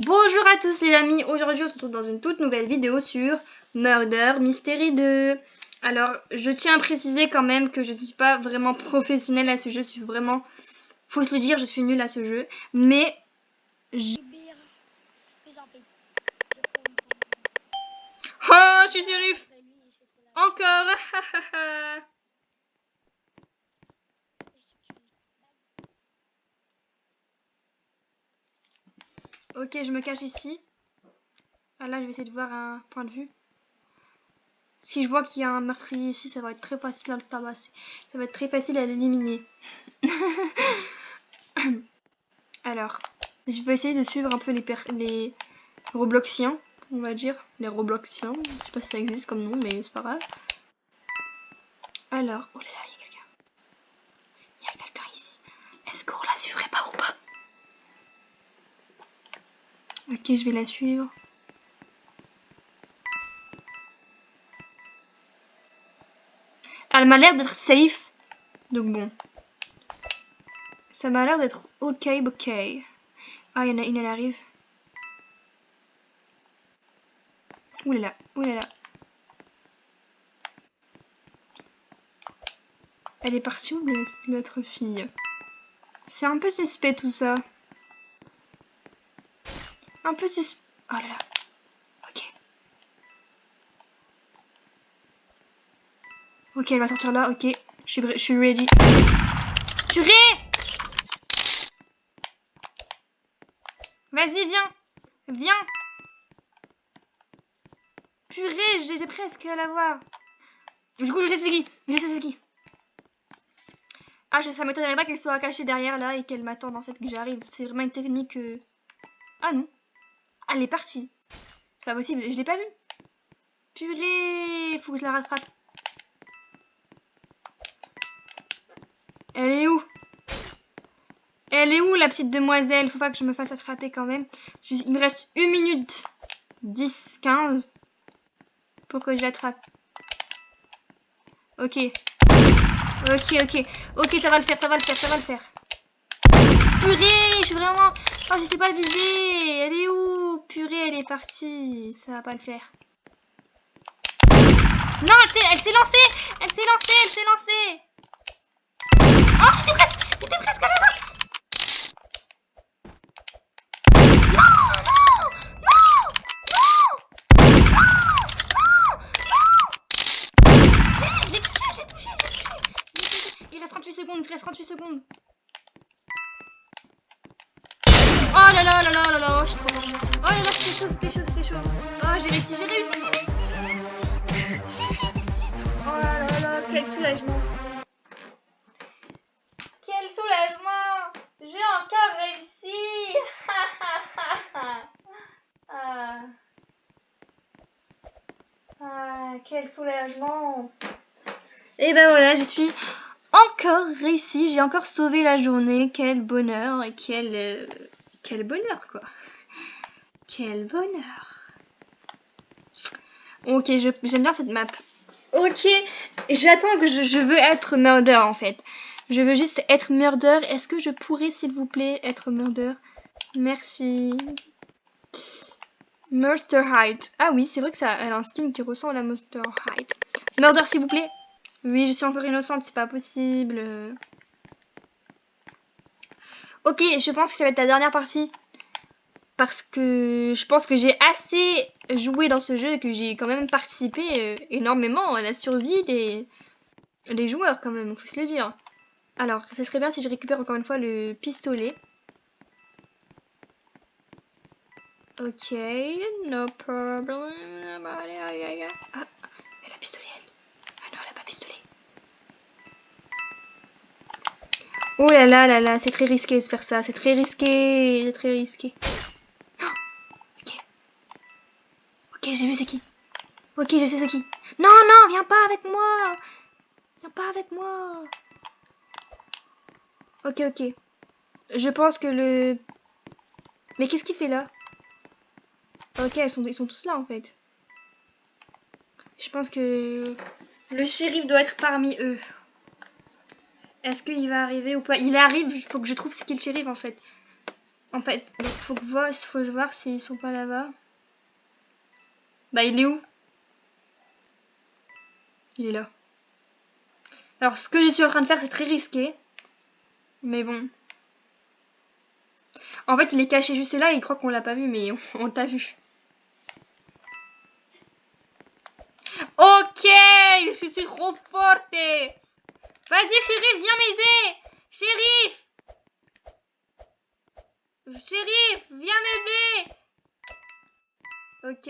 Bonjour à tous les amis, aujourd'hui on se retrouve dans une toute nouvelle vidéo sur Murder Mystery 2. Alors je tiens à préciser quand même que je ne suis pas vraiment professionnelle à ce jeu, je suis vraiment, faut se le dire, je suis nulle à ce jeu. Mais oh, je suis shérif. Encore. Ok, je me cache ici. Ah là je vais essayer de voir un point de vue. Si je vois qu'il y a un meurtrier ici, ça va être très facile à le tabasser. Ça va être très facile à l'éliminer. Alors, je vais essayer de suivre un peu les Robloxiens, on va dire. Les Robloxiens, je sais pas si ça existe comme nom, mais c'est pas grave. Alors, oh là là, il y a quelqu'un. Il y a quelqu'un ici. Est-ce qu'on la suivrait pas ou pas? Ok, je vais la suivre. Elle m'a l'air d'être safe. Donc bon. Ça m'a l'air d'être ok. Ah, il y en a une, elle arrive. Ouh là là. Elle est partie où notre fille? C'est un peu suspect tout ça. Un peu suspect. Oh là là. Ok. Ok, elle va sortir là, ok. Je suis ready. Purée! Vas-y, viens! Viens! Purée, j'étais presque à la voir. Du coup, je sais c'est qui. Je sais c'est qui. Ah, ça m'étonnerait pas qu'elle soit cachée derrière là et qu'elle m'attende en fait que j'arrive. C'est vraiment une technique. Ah non. Ah, elle est partie. C'est pas possible, je l'ai pas vue. Purée, faut que je la rattrape. Elle est où? Elle est où la petite demoiselle? Faut pas que je me fasse attraper quand même. Il me reste 1 minute 10, 15 pour que je l'attrape. Ok. Ok, ça va le faire. Purée, je suis vraiment... Oh, je sais pas viser. Elle est où? Purée, elle est partie. Ça va pas le faire. Non, elle s'est lancée. Oh, j'étais presque à la voir. Je l'ai touché. Il reste 38 secondes. Oh là là, je suis trop contente. Oh là là, c'était chaud. Oh, j'ai réussi. Oh là là, quel soulagement. J'ai encore réussi. Quel soulagement. Et ben voilà, je suis encore réussi. J'ai encore sauvé la journée. Quel bonheur et quel bonheur quoi. Quel bonheur. Ok, j'aime bien cette map. Ok, j'attends que je veux être murder en fait. Je veux juste être murder. Est-ce que je pourrais s'il vous plaît être murder? Merci. Monster Hide. Ah oui, c'est vrai que ça, elle a un skin qui ressemble à Monster Hide. Murder s'il vous plaît. Oui, je suis encore innocente, c'est pas possible. Ok, je pense que ça va être la dernière partie. Parce que je pense que j'ai assez joué dans ce jeu et que j'ai quand même participé énormément à la survie des joueurs quand même, faut se le dire. Alors, ça serait bien si je récupère encore une fois le pistolet. Ok, no problem. Ah, elle a pistolet elle. Ah non, elle a pas pistolet. Oh là là, c'est très risqué de faire ça, c'est très risqué. Oh, ok, j'ai vu c'est qui. Ok, je sais c'est qui. Non, viens pas avec moi. Ok. Je pense que le... Mais qu'est-ce qu'il fait là? Ok, ils sont tous là en fait. Je pense que le shérif doit être parmi eux. Est-ce qu'il va arriver ou pas? Il arrive, il faut que je trouve c'est qui le shérif en fait. En fait, donc faut que je voir s'ils sont pas là-bas. Bah, il est où? Il est là. Alors, ce que je suis en train de faire, c'est très risqué. Mais bon. En fait, il est caché juste là et il croit qu'on l'a pas vu, mais on t'a vu. Ok, je suis trop forte. Vas-y, shérif, viens m'aider. Shérif. Shérif, viens m'aider. Ok.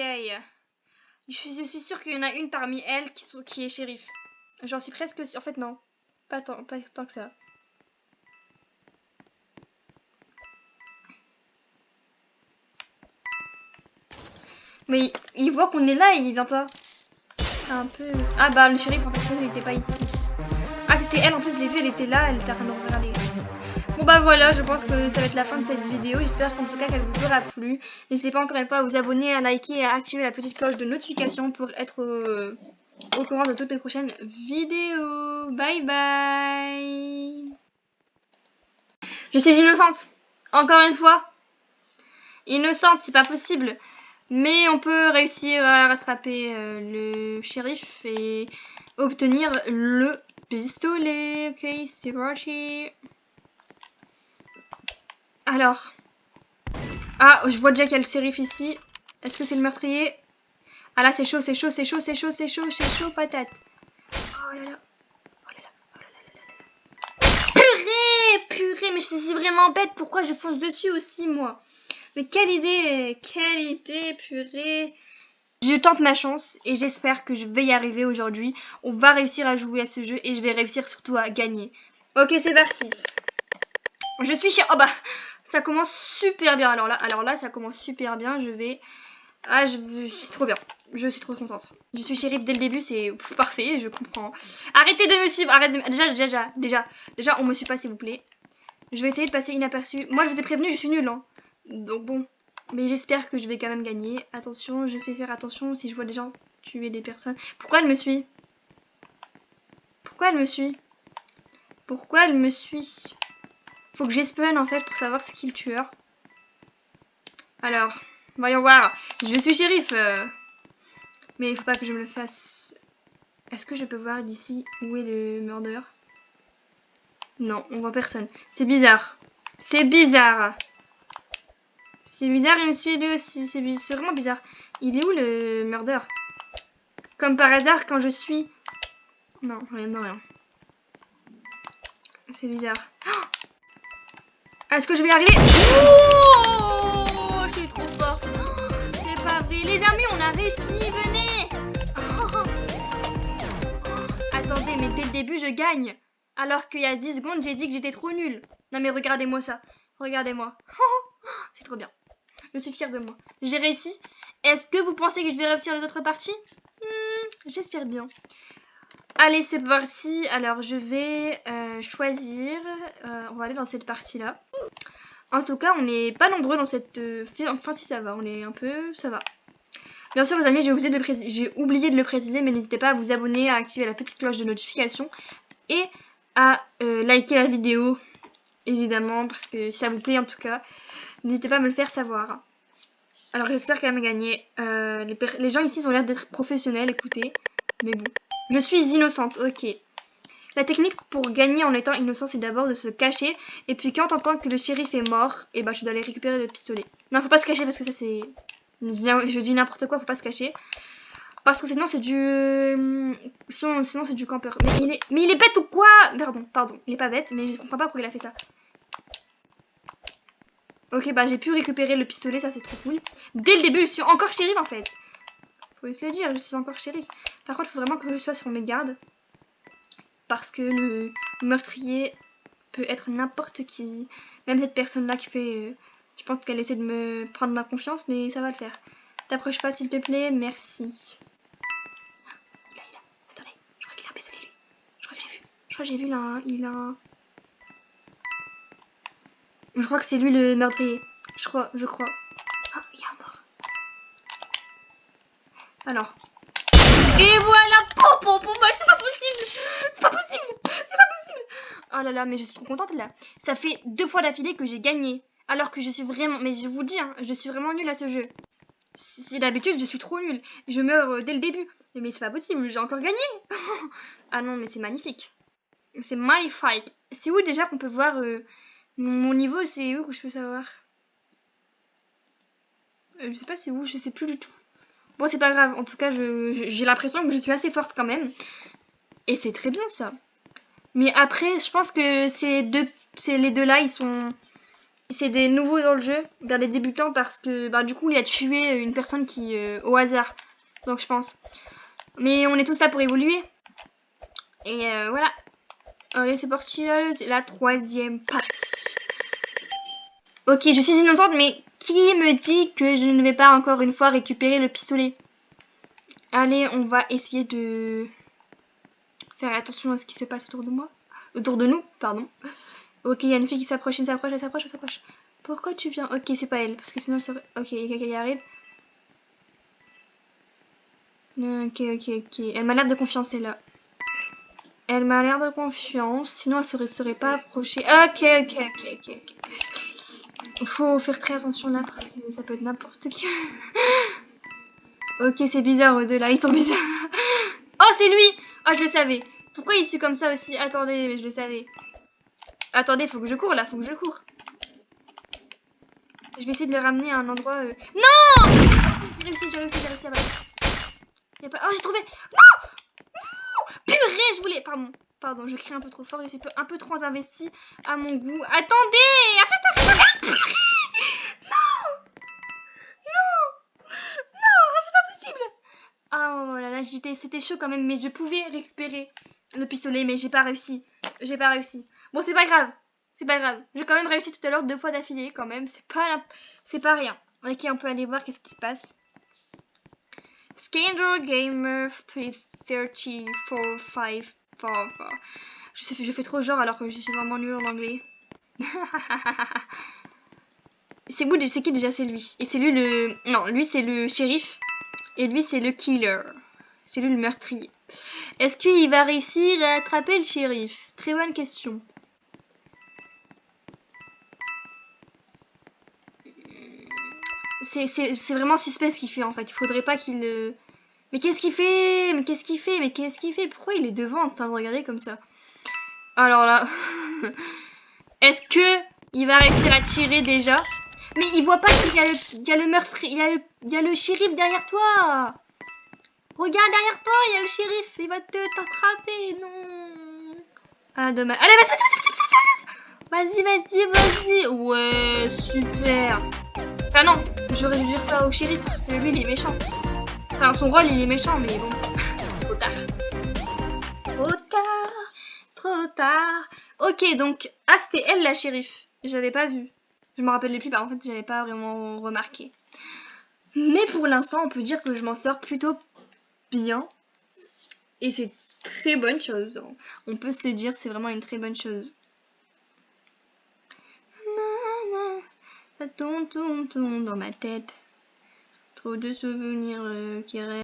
Je suis sûre qu'il y en a une parmi elles qui est shérif. J'en suis presque sûre. En fait, non. Pas tant que ça. Mais il voit qu'on est là et il vient pas. C'est un peu... Ah bah, le shérif, en fait, il était pas ici. Ah, c'était elle, en plus, je l'ai vu, elle était là, elle était en train de regarder. Bon bah voilà, je pense que ça va être la fin de cette vidéo. J'espère qu'en tout cas qu'elle vous aura plu. N'hésitez pas encore une fois à vous abonner, à liker et à activer la petite cloche de notification pour être au courant de toutes les prochaines vidéos. Bye bye. Je suis innocente. Encore une fois. Innocente, c'est pas possible. Mais on peut réussir à rattraper le shérif et obtenir le pistolet. Ok, c'est parti. Alors. Ah, je vois déjà qu'il y a le shérif ici. Est-ce que c'est le meurtrier? Ah là, c'est chaud, c'est chaud, c'est chaud, c'est chaud, c'est chaud, c'est chaud, patate. Oh là là. Oh là là. Oh là là là là. Purée, purée, mais je suis vraiment bête. Pourquoi je fonce dessus aussi, moi? Mais quelle idée, purée. Je tente ma chance et j'espère que je vais y arriver aujourd'hui. On va réussir à jouer à ce jeu et je vais réussir surtout à gagner. Ok, c'est parti. Je suis chez... Oh bah, ça commence super bien. Alors là, ça commence super bien. Je vais... Ah, je suis trop bien. Je suis trop contente. Je suis shérif dès le début, c'est parfait, je comprends. Arrêtez de me suivre. Arrête de... Déjà, on me suit pas, s'il vous plaît. Je vais essayer de passer inaperçu. Moi, je vous ai prévenu, je suis nulle, hein. Donc bon. Mais j'espère que je vais quand même gagner. Attention, je fais faire attention si je vois des gens tuer des personnes. Pourquoi elle me suit? Pourquoi elle me suit? Pourquoi elle me suit? Faut que j'espawn en fait pour savoir c'est qui le tueur. Alors, voyons voir. Je suis shérif. Mais il faut pas que je me le fasse. Est-ce que je peux voir d'ici où est le murder? Non, on voit personne. C'est bizarre. C'est bizarre. C'est bizarre, il me suit lui aussi. C'est vraiment bizarre. Il est où le murder? Comme par hasard, quand je suis... Non, rien, non, rien. C'est bizarre. Oh, est-ce que je vais y arriver? Oh, je suis trop forte. Oh, c'est pas vrai. Les amis, on a réussi. Venez. Oh. Attendez, mais dès le début, je gagne. Alors qu'il y a 10 secondes, j'ai dit que j'étais trop nulle. Non, mais regardez-moi ça. Regardez-moi. C'est trop bien. Je suis fière de moi. J'ai réussi. Est-ce que vous pensez que je vais réussir les autres parties? J'espère bien. Allez, c'est parti. Alors, je vais choisir. On va aller dans cette partie-là. En tout cas, on n'est pas nombreux dans cette... Enfin, si ça va, on est un peu... Ça va. Bien sûr, les amis, j'ai oublié de le préciser, mais n'hésitez pas à vous abonner, à activer la petite cloche de notification et à liker la vidéo, évidemment, parce que si ça vous plaît en tout cas, n'hésitez pas à me le faire savoir. Alors, j'espère qu'elle va gagner. Les gens ici ont l'air d'être professionnels, écoutez, mais bon. Je suis innocente, ok. La technique pour gagner en étant innocent, c'est d'abord de se cacher. Et puis quand t'entends que le shérif est mort, et bah tu dois aller récupérer le pistolet. Non, faut pas se cacher parce que ça c'est... Je dis n'importe quoi, faut pas se cacher. Parce que sinon c'est du... Sinon c'est du campeur. Mais il est bête ou quoi? Pardon. Il est pas bête, mais je comprends pas pourquoi il a fait ça. Ok, bah j'ai pu récupérer le pistolet, ça c'est trop cool. Dès le début, je suis encore shérif en fait. Faut se le dire, je suis encore shérif. Par contre, il faut vraiment que je sois sur mes gardes. Parce que le meurtrier peut être n'importe qui. Même cette personne-là qui fait... je pense qu'elle essaie de me prendre ma confiance, mais ça va le faire. T'approches pas, s'il te plaît. Merci. Il a. Attendez, je crois qu'il a un pistolet, lui. Je crois que j'ai vu là. Il a... Je crois que c'est lui le meurtrier. Je crois. Ah, il y a un mort. Alors. Et voilà. C'est pas possible. C'est pas possible. Oh là là, mais je suis trop contente là. Ça fait 2 fois d'affilée que j'ai gagné. Alors que je suis vraiment... Mais je vous dis, hein, je suis vraiment nulle à ce jeu. Si d'habitude, je suis trop nulle. Je meurs dès le début. Mais c'est pas possible, j'ai encore gagné. Ah non, mais c'est magnifique. C'est magnifique. C'est où déjà qu'on peut voir mon niveau? C'est où que je peux savoir? Je sais pas c'est où, je sais plus du tout. Bon, c'est pas grave. En tout cas, j'ai l'impression que je suis assez forte quand même. Et c'est très bien ça. Mais après, je pense que les deux là, c'est des nouveaux dans le jeu, vers les débutants, parce que bah, du coup, il a tué une personne qui au hasard. Donc je pense. Mais on est tous là pour évoluer. Et voilà. Allez, c'est parti, là, c'est la 3e partie. Ok, je suis innocente, mais qui me dit que je ne vais pas encore une fois récupérer le pistolet? Allez, on va essayer de faire attention à ce qui se passe autour de moi. Autour de nous, pardon. Ok, il y a une fille qui s'approche, elle s'approche. Pourquoi tu viens? Ok, c'est pas elle, parce que sinon elle serait... Ok, il y a quelqu'un qui arrive. Ok. Elle m'a l'air de confiance, elle là. Elle m'a l'air de confiance, sinon elle serait pas approchée. Ok. Il faut faire très attention là, parce que ça peut être n'importe qui. Ok, c'est bizarre, eux deux là, ils sont bizarres. Oh, c'est lui! Oh, je le savais. Pourquoi il suit comme ça aussi? Attendez, je le savais. Attendez, faut que je cours là, faut que je cours. Je vais essayer de le ramener à un endroit... Non! J'ai réussi à battre. Oh, j'ai trouvé... Non! Purée, je voulais... Pardon, je crie un peu trop fort, je suis un peu trop investi à mon goût. Attendez! Arrête! Non! C'est pas possible! Oh là là, c'était chaud quand même, mais je pouvais récupérer le pistolet, mais j'ai pas réussi. Bon, c'est pas grave. J'ai quand même réussi tout à l'heure 2 fois d'affilée, quand même. C'est pas rien. Ok, on peut aller voir qu'est-ce qui se passe. Skander Gamer 33454. Je fais trop genre alors que je suis vraiment nulle en anglais. C'est qui déjà? C'est lui. Et c'est lui le... Non, lui c'est le shérif. Et lui c'est le killer. C'est lui le meurtrier. Est-ce qu'il va réussir à attraper le shérif? Très bonne question. C'est vraiment suspect ce qu'il fait en fait. Il faudrait pas qu'il... Mais qu'est-ce qu'il fait? Pourquoi il est devant en train de regarder comme ça? Alors là... Est-ce que il va réussir à tirer déjà? Mais il voit pas qu'il y a le meurtrier... Il y a le shérif derrière toi. Regarde derrière toi, il y a le shérif. Il va t'attraper. Non. Ah, dommage. Allez, vas-y. Ouais, super. Enfin non, j'aurais dû dire ça au shérif parce que lui, il est méchant. Enfin, son rôle, il est méchant, mais bon. Trop tard. Ok, donc... Ah, c'était elle, la shérif. J'avais pas vu. Je me rappelle plus, bah en fait, j'avais pas vraiment remarqué. Mais pour l'instant, on peut dire que je m'en sors plutôt bien. Et c'est très bonne chose. On peut se le dire, c'est vraiment une très bonne chose. Ça tourne dans ma tête. Trop de souvenirs qui restent.